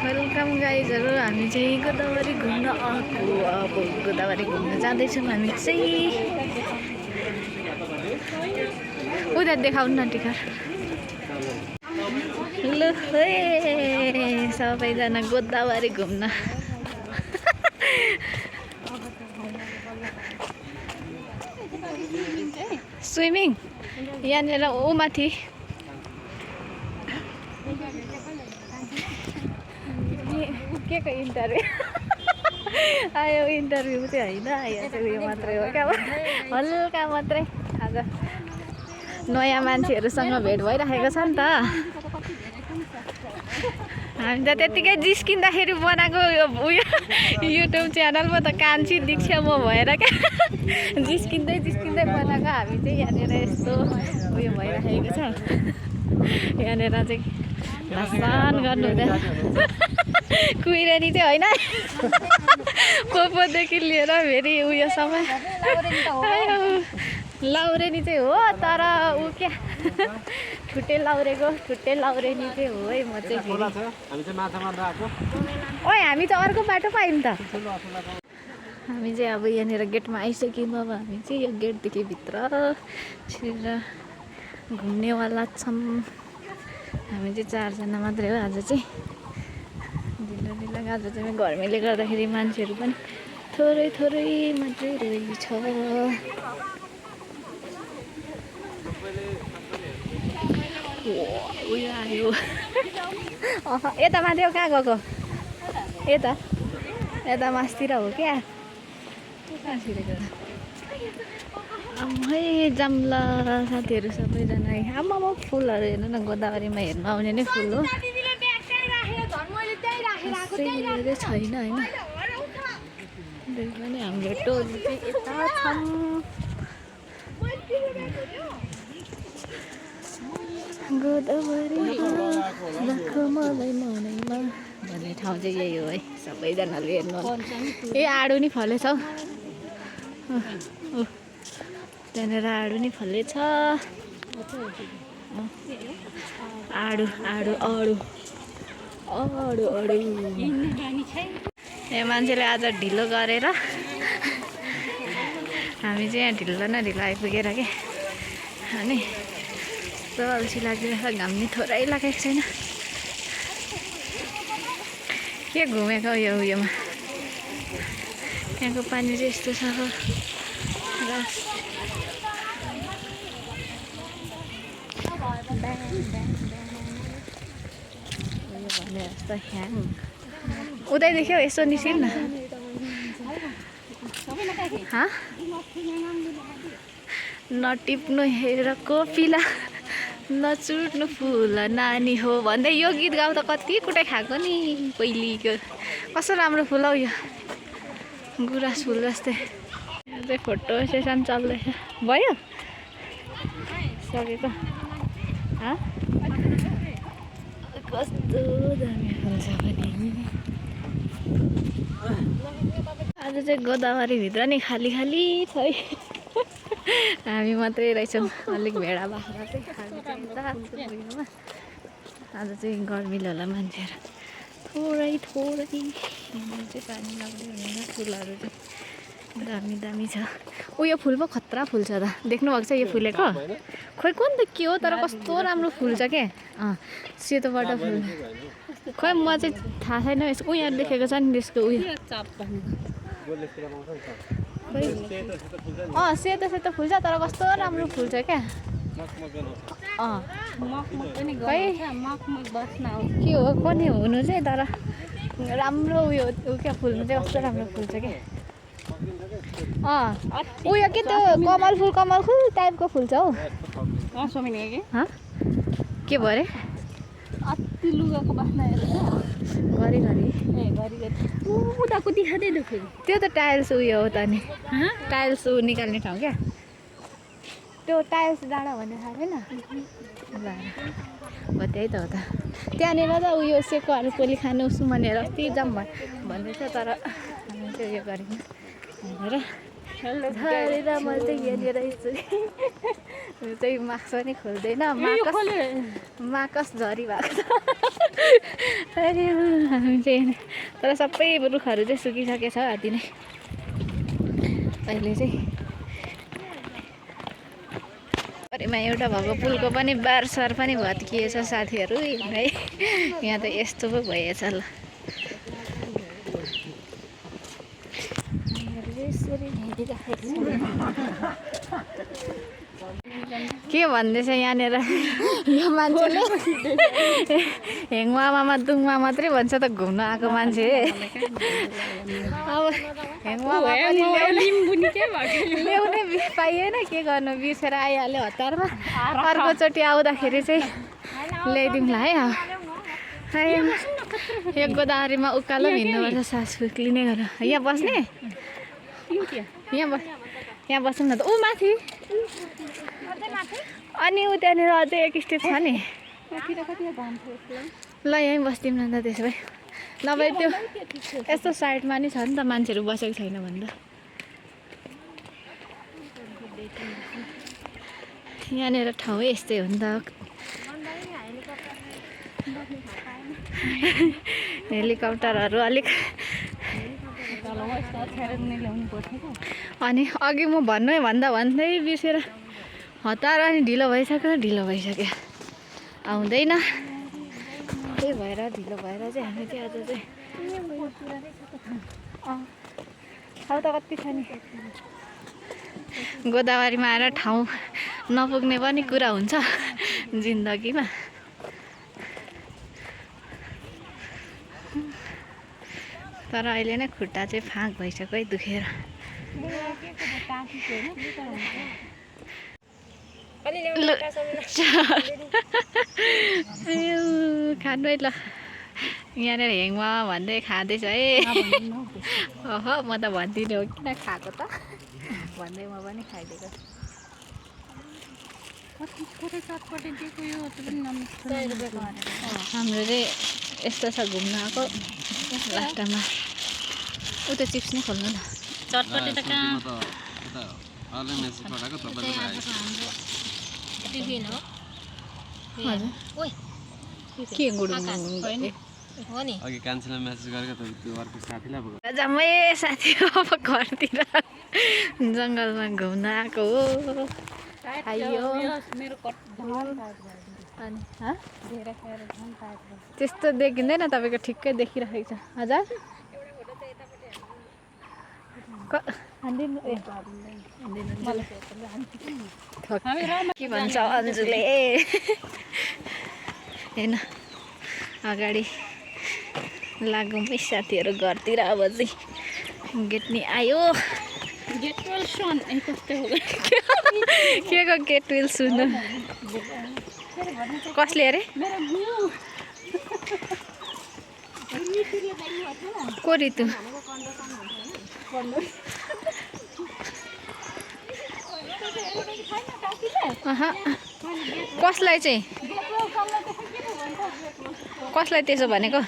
Welcome गाइजहरू हामी चाहिँ गोदावरी घुम्न आएको अब गोदावरी घुम्न जाँदैछौँ हामी चाहिँ उता देखाउनु न टिकट ल सबैजना गोदावरी घुम्न स्विमिङ यहाँनिर ऊ माथि के को इन्टरभ्यू आयो इन्टरभ्यू चाहिँ होइन यहाँ चाहिँ उयो मात्रै हो क्या हल्का मात्रै आज नयाँ मान्छेहरूसँग भेट भइराखेको छ नि त हामी त त्यत्तिकै जिस्किँदाखेरि बनाएको उयो युट्युब च्यानलमा त कान्छी दीक्षा म भएर क्या जिस्किँदै बनाएको हामी चाहिँ यहाँनिर यस्तो उयो भइराखेको छ यहाँनिर चाहिँ भसान गर्नु हुँदैन कुहिरानी चाहिँ होइन पोपोदेखि लिएर फेरि उयोसम्म लाउरेनी चाहिँ हो तर ऊ क्या ठुटे लाउरेनी चाहिँ हो है म चाहिँ ओए हामी चाहिँ अर्को बाटो पायौँ त हामी चाहिँ अब यहाँनिर गेटमा आइसक्यौँ अब हामी चाहिँ यो गेटदेखि भित्र छिरेर घुम्नेवाला छौँ हामी चाहिँ 4 जना मात्रै हो आज चाहिँ ढिलो आज चाहिँ गर्मीले गर्दाखेरि मान्छेहरू पनि थोरै मात्रै रहेछ उयो आयो यता माथि हो कहाँ गएको यता मासतिर हो क्या है जाम्ला साथीहरू सबैजना आमामा फुलहरू हेर्नु न गोदावरीमा हेर्नु आउने नै फुल हो छैन होइन पनि हाम्रो टोली चाहिँ यता छौँ गोदावरी राख मलाई मनैमा भन्ने ठाउँ चाहिँ यही हो है सबैजनाले हेर्नु ए आडु नि फलेछ हौ त्यहाँनिर आडु नि फलेछ आडु ए मान्छेले आज ढिलो गरेर हामी चाहिँ यहाँ ढिलो आइपुगेर के अनि यस्तो अल्छी लागिरहेको घाम नि थोरै लागेको छैन के घुमेको यो उयोमा त्यहाँको पानी चाहिँ यस्तो छ भने जस्तो ह्याङ उतै देख्यौ यसो निस्किन् न नटिप्नु हेर कोपिला नचुट्नु फुल नानी हो भन्दै यो गीत गाउँदा कति कुटाइ खाएको नि पहिलेको कस्तो राम्रो फुल हौ यो गुराँस फुल जस्तै यो चाहिँ फोटो सेसन चल्दैछ भयो सकेको कस्तो दामी फुल छ पनि आज चाहिँ गोदावरीभित्र नि खाली छ है हामी मात्रै रहेछौँ अलिक भेडा बाख्रा चाहिँ हामी चाहिँ आज चाहिँ गर्मीले होला मान्छेहरू थोरै चाहिँ पानी लाग्दै हुँदैन फुलहरू चाहिँ दामी छ उयो फुल पो खतरा फुल्छ त देख्नुभएको छ यो फुलेको खोइ कुन त के हो तर कस्तो राम्रो फुल्छ के सेतोबाट फुल खोइ म चाहिँ थाहा छैन यसको उयो देखेको छ नि त्यसको उयो सेतो फुल्छ तर कस्तो राम्रो फुल्छ क्या के हो पनि हुनु चाहिँ तर राम्रो उयो क्या फुल्नु चाहिँ कस्तो राम्रो फुल्छ क्या उयो के त्यो कमल फुल टाइपको फुल्छ हौ के भयो अरे अति लुगाको बास्ना घरि उताको देखादै फेरि त्यो त टाइल्स उयो हो त नि टाइल्स निकाल्ने ठाउँ क्या त्यो टाइल्स डाँडा भन्ने थाहा छैन ल त्यही त हो त त्यहाँनिर त उयो सेकोहरू पोली खानु सुमनेर अस्ति जाम भन्दैछ तर हामी चाहिँ उयो गरेन भनेर मैले चाहिँ यहाँनिर चाहिँ मास्क पनि खोल्दैन माकस झरी भएको छ अरे हामी चाहिँ तर सबै रुखहरू चाहिँ सुकिसकेछ आदि नै अहिले चाहिँ भरिमा एउटा भएको पुलको पनि बारसार पनि भत्किएछ साथीहरू है। यहाँ त यस्तो पो भएछ ल। के भन्दैछ यहाँनिर यो मान्छेले हेङमामा दुङमा मात्रै भन्छ त घुम्न आएको मान्छे। अब हेङमामा ल्याउनै पाइएन के गर्नु बिर्सेर आइहाल्यो हतारमा। अर्कोचोटि आउँदाखेरि चाहिँ ल्याइदिउँला है। अब एक गोदावरीमा उकालो हिँड्नुपर्छ सास फुक्लिने गरेर। यहाँ बस्ने यहाँ बसौँ न त ऊ माथि। अनि ऊ त्यहाँनिर अझै एक स्टेप छ नि। ल यहीँ बस्दिउँ न त त्यसो भए। नभए त्यो यस्तो साइडमा नि छ नि त मान्छेहरू बसेको छैन भन्दा। यहाँनिर ठाउँ यस्तै हो नि त। हेलिकप्टरहरू अलिक अनि अघि म भन्दै बिर्सेर हतार अनि ढिलो भइसक्यो आउँदैन। त्यही भएर ढिलो भएर चाहिँ हामी चाहिँ आज चाहिँ ठाउँ त कति छ नि। गोदावरीमा आएर ठाउँ नपुग्ने पनि कुरा हुन्छ जिन्दगीमा। तर अहिले नै खुट्टा चाहिँ फाँक भइसक्यो है दुखेर। खानु है ल। यहाँनिर हेङमा भन्दै खाँदैछ है। ओहो म त भन्दिनँ हो किन खाएको त भन्दै म पनि खाइदिएको। हाम्रो चाहिँ यस्तो छ घुम्न आएको लास्टमा। ऊ त चिप्स नै खोल्नु न। चटपटे त कहाँ के अघि कान्छीलाई मेसेज गरेको त त्यो अर्को साथीलाई जम्मै साथी अब घरतिर जङ्गलमा घुम्न आएको हो। त्यस्तो देखिँदैन तपाईँको ठिक्कै देखिरहेको छ। हजुर के भन्छ अन्जुले होइन अगाडि लागौँ है साथीहरू घरतिर। अब चाहिँ गेट नि आयो। के को गेट विल सुन्नु कसले अरे को ऋतु कसलाई चाहिँ कसलाई त्यसो भनेको?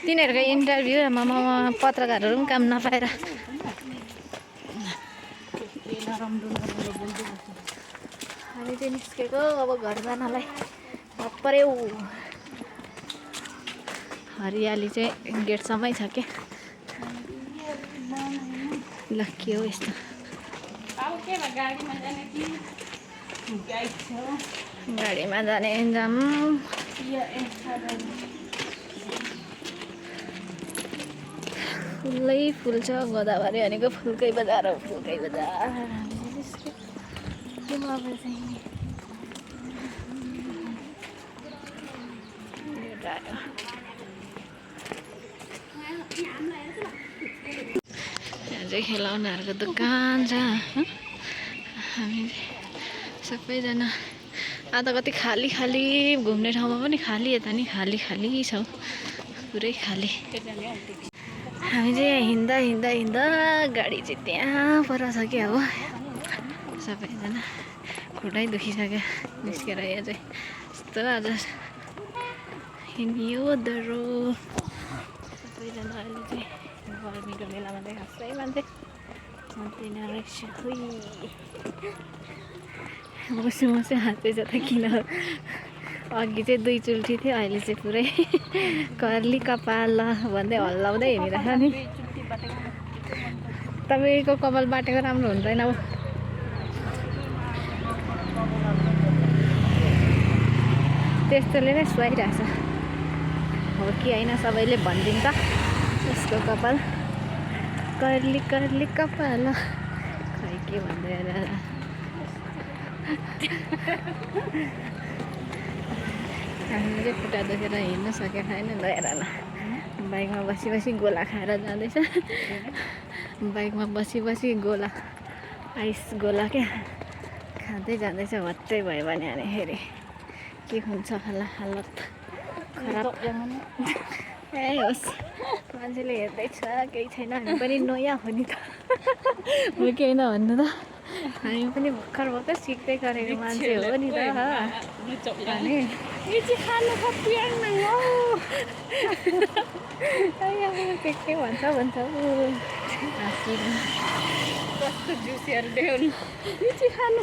तिनीहरूको इन्टरभ्यू पत्रकारहरू पनि काम नपाएर हामी चाहिँ निस्केको अब घर जानलाई। पऱ्यो हरियाली चाहिँ गेटसम्मै छ क्या। ल के हो यस्तो गाडीमा जाने जाम। फुलै फुल छ गोदावरी भनेको फुलकै बजार हो। फुलकै बजार यहाँ चाहिँ खेलौनाहरूको दोकान छ। हामी सबैजना आज कति खाली खाली घुम्ने ठाउँमा पनि खाली यता नि खाली खाली छ पुरै खाली। हामी चाहिँ हिँड्दा हिँड्दा हिँड्दा गाडी चाहिँ त्यहाँ पर छ क्या हो। सबैजना खुट्टै दुखिसक्यो निस्केर। यहाँ चाहिँ यस्तो आज हिँडियो दह्रो सबैजना। अहिले चाहिँ गर्मीको बेलामा चाहिँ खासै मान्छे हुँदैन रहेछ। मसी मसी हाँच्दैछ त किन अघि चाहिँ 2 चुल्ठी थियो अहिले चाहिँ पुरै कर्ली कपाल भन्दै हल्लाउँदै हिँडिरहेछ नि तपाईँको कपाल बाटेको राम्रो हुँदैन अब त्यस्तोले नै सुहाइरहेछ हो कि होइन सबैले भनिदिन्छ त यसको कपाल कर्ली कर्ली कपाल खै के भन्दै हामीले चाहिँ खुट्टा दुखेर हिँड्न सकेको छैन ल हेर न बाइकमा बसी बसी गोला खाएर जाँदैछ बाइकमा बसी बसी गोला आइस गोला क्या खाँदै जाँदैछ भत्तै भयो भने अनिखेरि के हुन्छ होला हालत खराब ए होस् मान्छेले हेर्दैछ केही छैन हामी पनि नयाँ हो नि त म केही नभन्नु त हामी पनि भर्खर भर्खर सिक्दै गरेको मान्छे हो नि त अनि के भन्छ भन्छ कस्तो जुसियर देउन खानु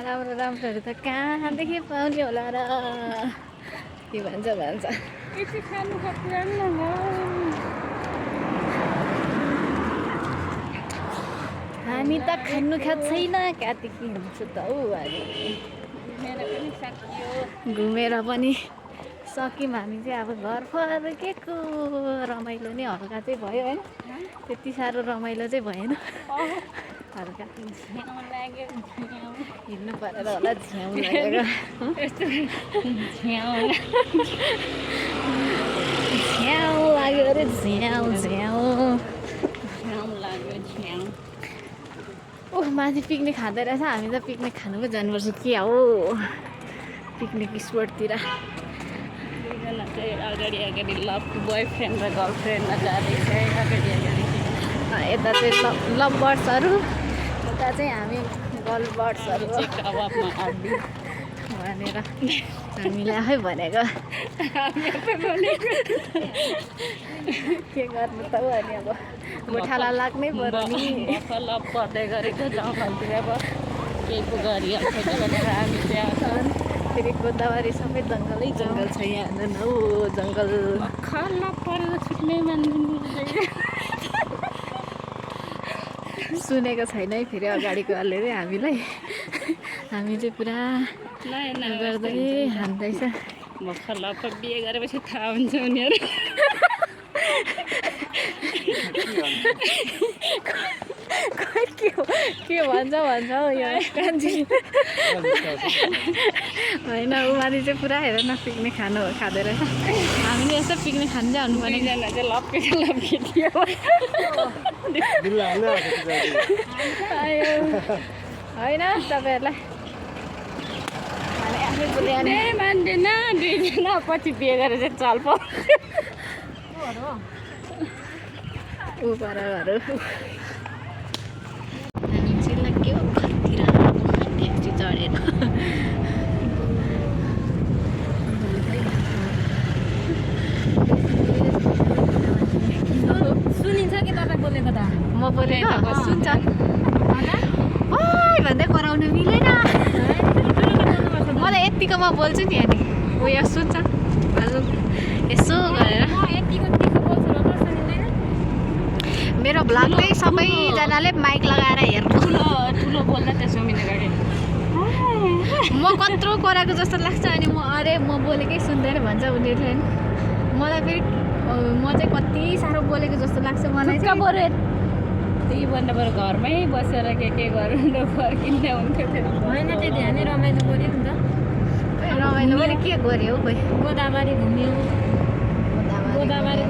राम्रो राम्रोहरू त कहाँदेखि पाउने होला र के भन्छ हामी त खानु खाएको छैन कहाँदेखि हुन्छ त हौ हामी घुमेर पनि सक्यौँ हामी चाहिँ अब घर फर्केको रमाइलो नै हल्का चाहिँ भयो होइन त्यति साह्रो रमाइलो चाहिँ भएन हल्का हिँड्नु परेर होला झ्याउ लागेको झ्याउ लाग्यो अरे झ्याउ झ्याउ ओह माथि पिकनिक खाँदै रहेछ हामी त पिकनिक खानु पो जानुपर्छ के हो पिकनिक स्पोटतिर अगाडि लभ बोयफ्रेन्ड र गर्लफ्रेन्डमा जाँदैछ यता चाहिँ लभ बर्ड्सहरू यता चाहिँ हामी गर्ल बर्ड्सहरू भनेर हामीले आफै भनेको के गर्नु त अनि अब गोठाला लाग्नै पर्यो नि लभ पर्दै गरेको जङ्गलतिर अब केही पो गरिहाल्छ भनेर हामी त्यहाँ फेरि गोदावरी सबै जङ्गलै जङ्गल छ यहाँ हौ जङ्गल खल्ला परेर छुट्नै मान्दिनु सुनेको छैन है फेरि अगाडिकोहरूले चाहिँ हामीलाई हामी चाहिँ पुरा गर्दै हान्दैछ भर्खर लप्प बिहे गरेपछि थाहा हुन्छ उनीहरू के भन्छ हौ यो कान्छी होइन ऊ माथि चाहिँ पुरा हेर न पिकनिक खाँदै रहेछ हामीले यसो पिकनिक खानु चाहिँ आउनु पर्ने एकजना चाहिँ लप्के थियो होइन तपाईँहरूलाई आफै बोले मान्दैन दुईजना पछि बिहे गरेर चाहिँ चल ऊ परहरू हामी चाहिँ लाग्यो घरतिर ट्याक्सी चढेर सुनिन्छ कि तपाईँ बोलेको त म बोलेको सुन्छ ओइ भन्दै कराउनु मिलेन म त यत्तिकोमा बोल्छु नि अनि उयो सुन्छ हजुर यसो गरेर मेरो भ्लग चाहिँ सबैजनाले माइक लगाएर हेर्नु ठुलो बोल्दा त्यसो मिल्ने गाडी म कत्रो कराएको जस्तो लाग्छ अनि म बोलेकै सुन्दैन भन्छ उनीहरूले होइन मलाई फेरि म चाहिँ कति साह्रो बोलेको जस्तो लाग्छ मलाई चाहिँ बरु त्यही भन्दा बरु घरमै बसेर के गर्नु फर्किँदा हुन्थ्यो होइन त्यो ध्यानै रमाइलो गऱ्यो नि त रमाइलो पनि के गऱ्यो हौ खोइ गोदावरी घुम्यो गोदावरी